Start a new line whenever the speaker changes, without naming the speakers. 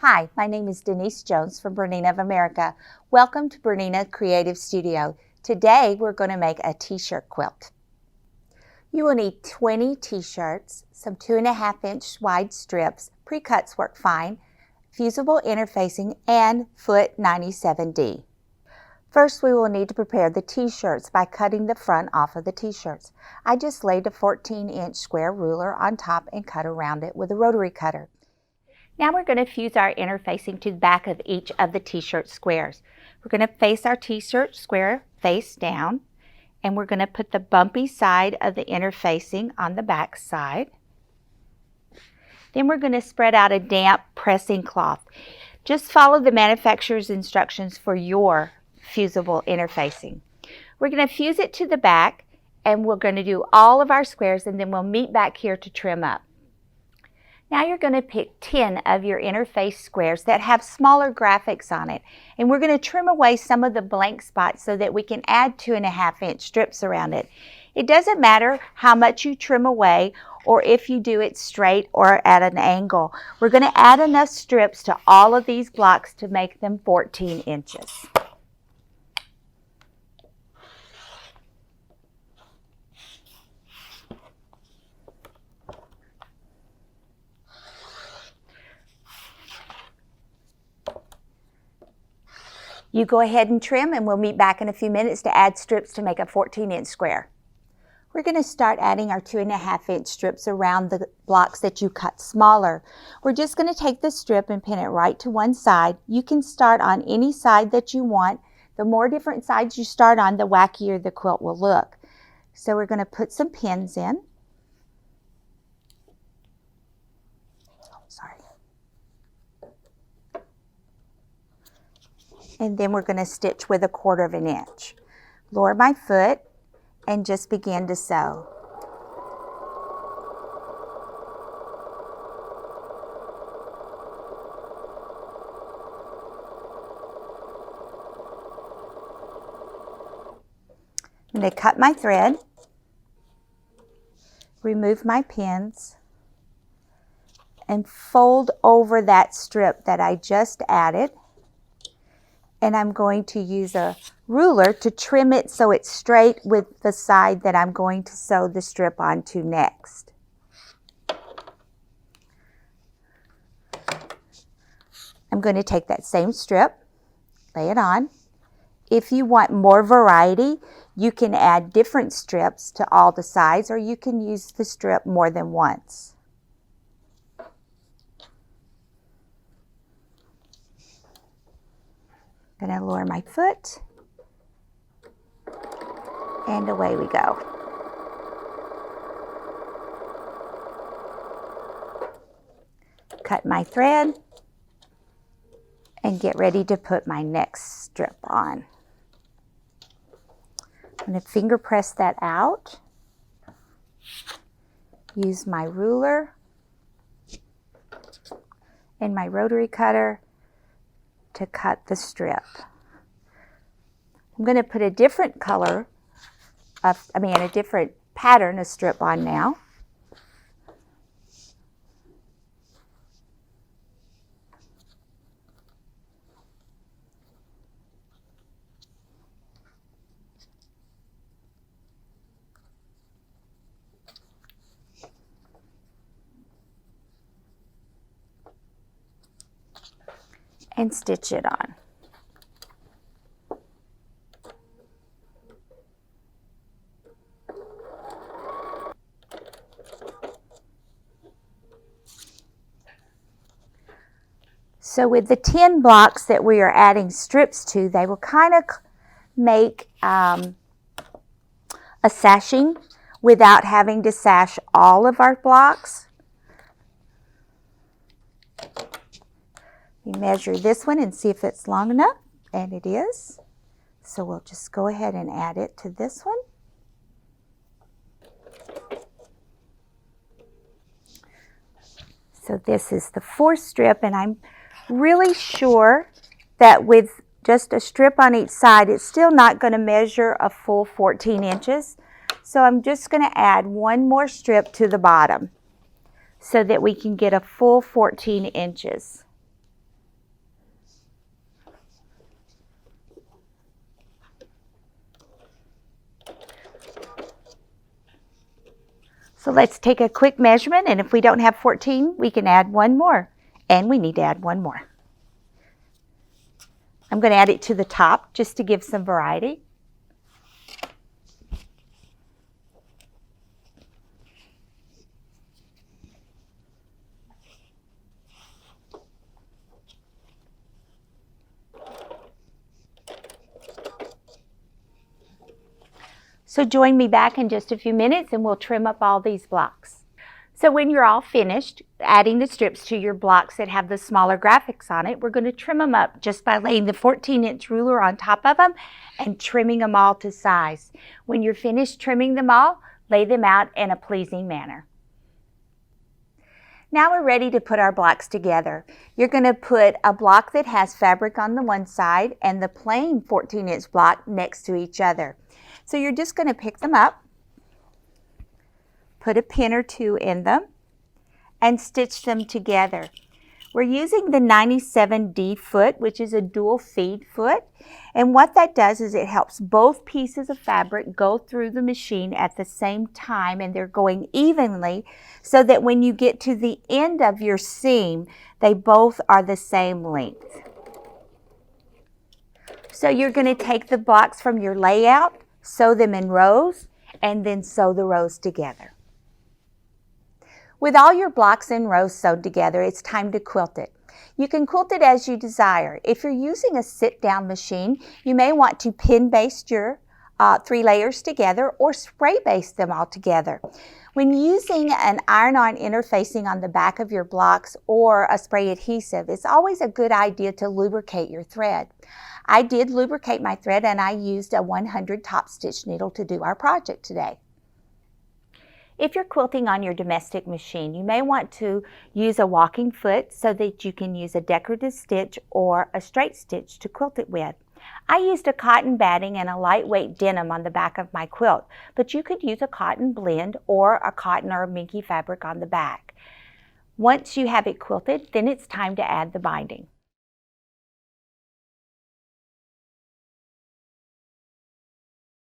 Hi, my name is Denise Jones from BERNINA of America. Welcome to BERNINA Creative Studio. Today we're going to make a t-shirt quilt. You will need 20 t-shirts, some 2.5-inch wide strips, pre-cuts work fine, fusible interfacing, and foot 97D. First, we will need to prepare the t-shirts by cutting the front off of the t-shirts. I just laid a 14-inch square ruler on top and cut around it with a rotary cutter. Now we're going to fuse our interfacing to the back of each of the t-shirt squares. We're going to face our t-shirt square face down, and we're going to put the bumpy side of the interfacing on the back side. Then we're going to spread out a damp pressing cloth. Just follow the manufacturer's instructions for your fusible interfacing. We're going to fuse it to the back, and we're going to do all of our squares, and then we'll meet back here to trim up. Now you're going to pick 10 of your interface squares that have smaller graphics on it, and we're going to trim away some of the blank spots so that we can add 2.5-inch strips around it. It doesn't matter how much you trim away or if you do it straight or at an angle. We're going to add enough strips to all of these blocks to make them 14 inches. You go ahead and trim, and we'll meet back in a few minutes to add strips to make a 14-inch square. We're going to start adding our 2.5-inch strips around the blocks that you cut smaller. We're just going to take the strip and pin it right to one side. You can start on any side that you want. The more different sides you start on, the wackier the quilt will look. So we're going to put some pins in. And then we're going to stitch with 1/4 of an inch. Lower my foot and just begin to sew. I'm going to cut my thread, remove my pins, and fold over that strip that I just added. And I'm going to use a ruler to trim it so it's straight with the side that I'm going to sew the strip onto next. I'm going to take that same strip, lay it on. If you want more variety, you can add different strips to all the sides, or you can use the strip more than once. I'm going to lower my foot, and away we go. Cut my thread and get ready to put my next strip on. I'm going to finger press that out. Use my ruler and my rotary cutter to cut the strip. I'm going to put a different color a different pattern of strip on now. And stitch it on. So with the 10 blocks that we are adding strips to, they will kind of make a sashing without having to sash all of our blocks. We measure this one and see if it's long enough, and it is. So we'll just go ahead and add it to this one. So this is the 4th strip, and I'm really sure that with just a strip on each side, it's still not going to measure a full 14 inches. So I'm just going to add one more strip to the bottom so that we can get a full 14 inches. So let's take a quick measurement, and if we don't have 14, we can add one more. And we need to add one more. I'm going to add it to the top just to give some variety. So join me back in just a few minutes and we'll trim up all these blocks. So when you're all finished adding the strips to your blocks that have the smaller graphics on it, we're going to trim them up just by laying the 14-inch ruler on top of them and trimming them all to size. When you're finished trimming them all, lay them out in a pleasing manner. Now we're ready to put our blocks together. You're going to put a block that has fabric on the one side and the plain 14-inch block next to each other. So you're just going to pick them up, put a pin or two in them, and stitch them together. We're using the 97D foot, which is a dual feed foot, and what that does is it helps both pieces of fabric go through the machine at the same time, and they're going evenly so that when you get to the end of your seam, they both are the same length. So you're going to take the blocks from your layout, sew them in rows, and then sew the rows together. With all your blocks and rows sewed together, it's time to quilt it. You can quilt it as you desire. If you're using a sit-down machine, you may want to pin baste your 3 layers together or spray baste them all together. When using an iron-on interfacing on the back of your blocks or a spray adhesive, it's always a good idea to lubricate your thread. I did lubricate my thread and I used a 100 top stitch needle to do our project today. If you're quilting on your domestic machine, you may want to use a walking foot so that you can use a decorative stitch or a straight stitch to quilt it with. I used a cotton batting and a lightweight denim on the back of my quilt, but you could use a cotton blend or a cotton or a minky fabric on the back. Once you have it quilted, then it's time to add the binding.